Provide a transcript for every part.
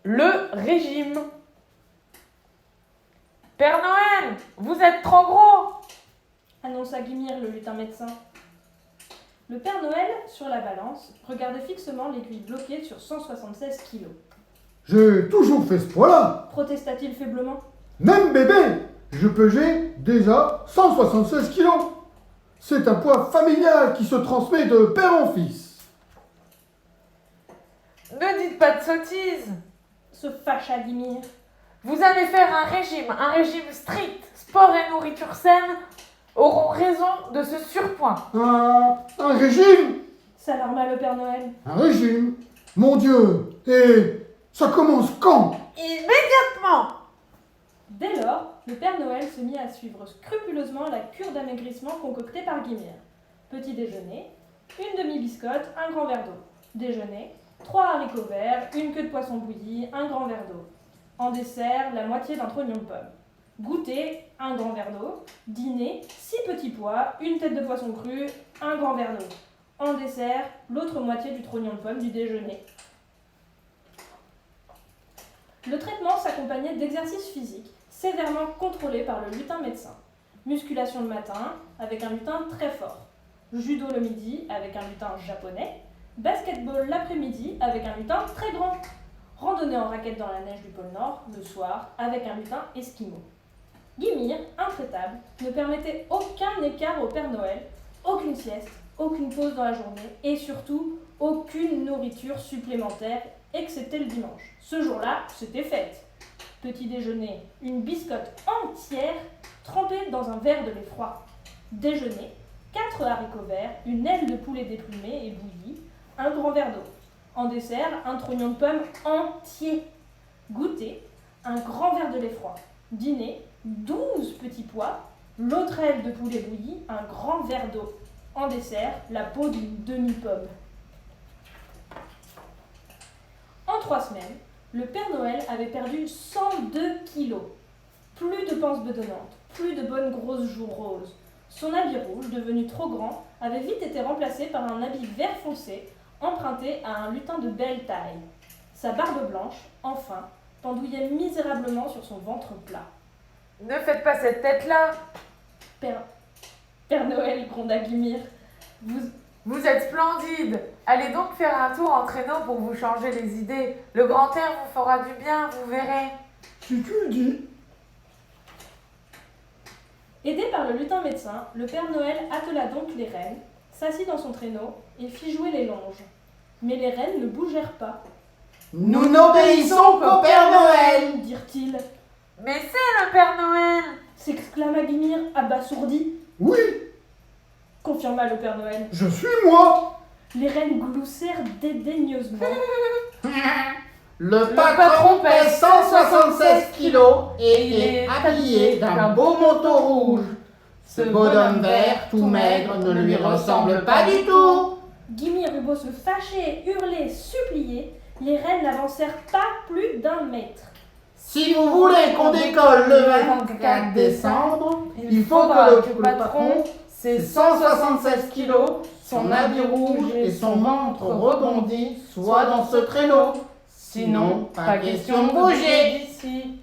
Le régime. Père Noël, vous êtes trop gros! Annonça Guimire, le lutin médecin. Le Père Noël, sur la balance, regardait fixement l'aiguille bloquée sur 176 kilos. J'ai toujours fait ce poids-là. Protesta-t-il faiblement. Même bébé, je pesais déjà 176 kilos. C'est un poids familial qui se transmet de père en fils. Ne dites pas de sottises. Se fâcha Guimire. Vous allez faire un régime strict. Sport et nourriture saine auront raison de ce surpoids. Un régime? S'alarma le Père Noël. Un régime? Mon Dieu! Et ça commence quand? Immédiatement! Dès lors, le Père Noël se mit à suivre scrupuleusement la cure d'amaigrissement concoctée par Guimire. Petit déjeuner, une demi-biscotte, un grand verre d'eau. Déjeuner, 3 haricots verts, une queue de poisson bouilli, un grand verre d'eau. En dessert, la moitié d'un trognon de pomme. Goûter, un grand verre d'eau. Dîner, 6 petits pois, une tête de poisson cru, un grand verre d'eau. En dessert, l'autre moitié du trognon de pomme du déjeuner. Le traitement s'accompagnait d'exercices physiques sévèrement contrôlés par le lutin médecin. Musculation le matin, avec un lutin très fort. Judo le midi, avec un lutin japonais. Basketball l'après-midi, avec un lutin très grand. Randonnée en raquette dans la neige du pôle Nord, le soir, avec un lutin esquimau. Guimire, intraitable, ne permettait aucun écart au Père Noël, aucune sieste, aucune pause dans la journée et surtout aucune nourriture supplémentaire, excepté le dimanche. Ce jour-là, c'était fête. Petit déjeuner, une biscotte entière trempée dans un verre de lait froid. Déjeuner, 4 haricots verts, une aile de poulet déplumée et bouillie, un grand verre d'eau. En dessert, un trognon de pomme entier. Goûter, un grand verre de lait froid. Dîner, 12 petits pois, l'autre aile de poulet bouilli, un grand verre d'eau. En dessert, la peau d'une demi-pomme. En 3 semaines, le Père Noël avait perdu 102 kilos. Plus de panse bedonnante, plus de bonnes grosses joues roses. Son habit rouge, devenu trop grand, avait vite été remplacé par un habit vert foncé, emprunté à un lutin de belle taille. Sa barbe blanche, enfin, pendouillait misérablement sur son ventre plat. Ne faites pas cette tête-là. Père Noël, gronda Guimire. Vous êtes splendide. Allez donc faire un tour en traîneau pour vous changer les idées. Le grand air vous fera du bien, vous verrez. Si tu le dis. Aidé par le lutin médecin, le Père Noël attela donc les rennes, s'assit dans son traîneau et fit jouer les longes. Mais les rennes ne bougèrent pas. Nous n'obéissons qu'au Père Noël, dirent-ils. Mais c'est le Père Noël! S'exclama Guimire, abasourdi. Oui, Confirma le Père Noël. je suis moi. Les rennes gloussèrent dédaigneusement. Le patron pèse 176 kilos et il est habillé d'un beau manteau rouge. Ce bonhomme vert, tout maigre, ne lui ressemble pas du tout. Guimire eut beau se fâcher, hurler, supplier, les rennes n'avancèrent pas plus d'1 mètre. Si vous voulez qu'on décolle le 24 décembre, il faut que le patron, ses 176 kilos, son habit rouge et son ventre rebondi soient dans ce traîneau. Sinon, pas question de bouger d'ici.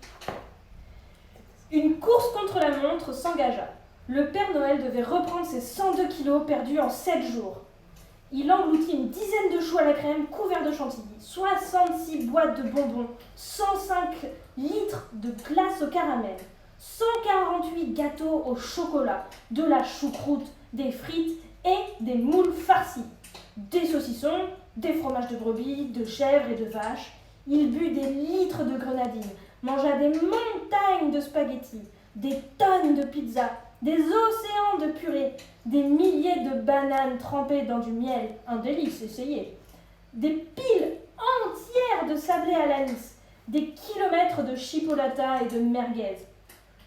Une course contre la montre s'engagea. Le Père Noël devait reprendre ses 102 kilos perdus en 7 jours. Il engloutit une dizaine de choux à la crème couverts de chantilly, 66 boîtes de bonbons, 105 litres de glace au caramel, 148 gâteaux au chocolat, de la choucroute, des frites et des moules farcies, des saucissons, des fromages de brebis, de chèvre et de vache. Il but des litres de grenadine, mangea des montagnes de spaghettis, des tonnes de pizza, des océans de purée, des milliers de bananes trempées dans du miel, un délice, essayez, des piles entières de sablé à l'anis, des kilomètres de chipolata et de merguez.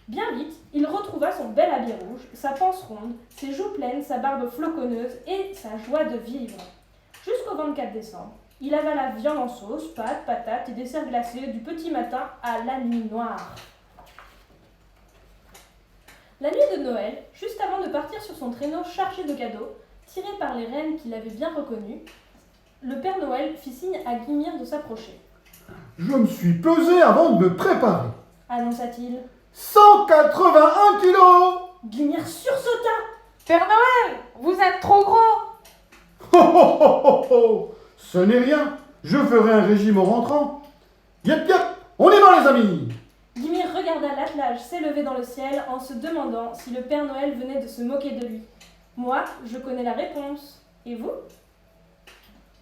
Bien vite, il retrouva son bel habit rouge, sa panse ronde, ses joues pleines, sa barbe floconneuse et sa joie de vivre. Jusqu'au 24 décembre, il avala viande en sauce, pâtes, patates et desserts glacés du petit matin à la nuit noire. La nuit de Noël, juste avant de partir sur son traîneau chargé de cadeaux, tiré par les rennes qu'il avait bien reconnus, le Père Noël fit signe à Guimire de s'approcher. Je me suis pesé avant de me préparer. annonça-t-il. 181 kilos. Guimire sursauta. Père Noël, vous êtes trop gros. Oh, oh, oh, oh, oh. Ce n'est rien. Je ferai un régime au rentrant. Yep, yep, on y va les amis. Guimire regarda l'attelage s'élever dans le ciel en se demandant si le Père Noël venait de se moquer de lui. Moi, je connais la réponse. Et vous ?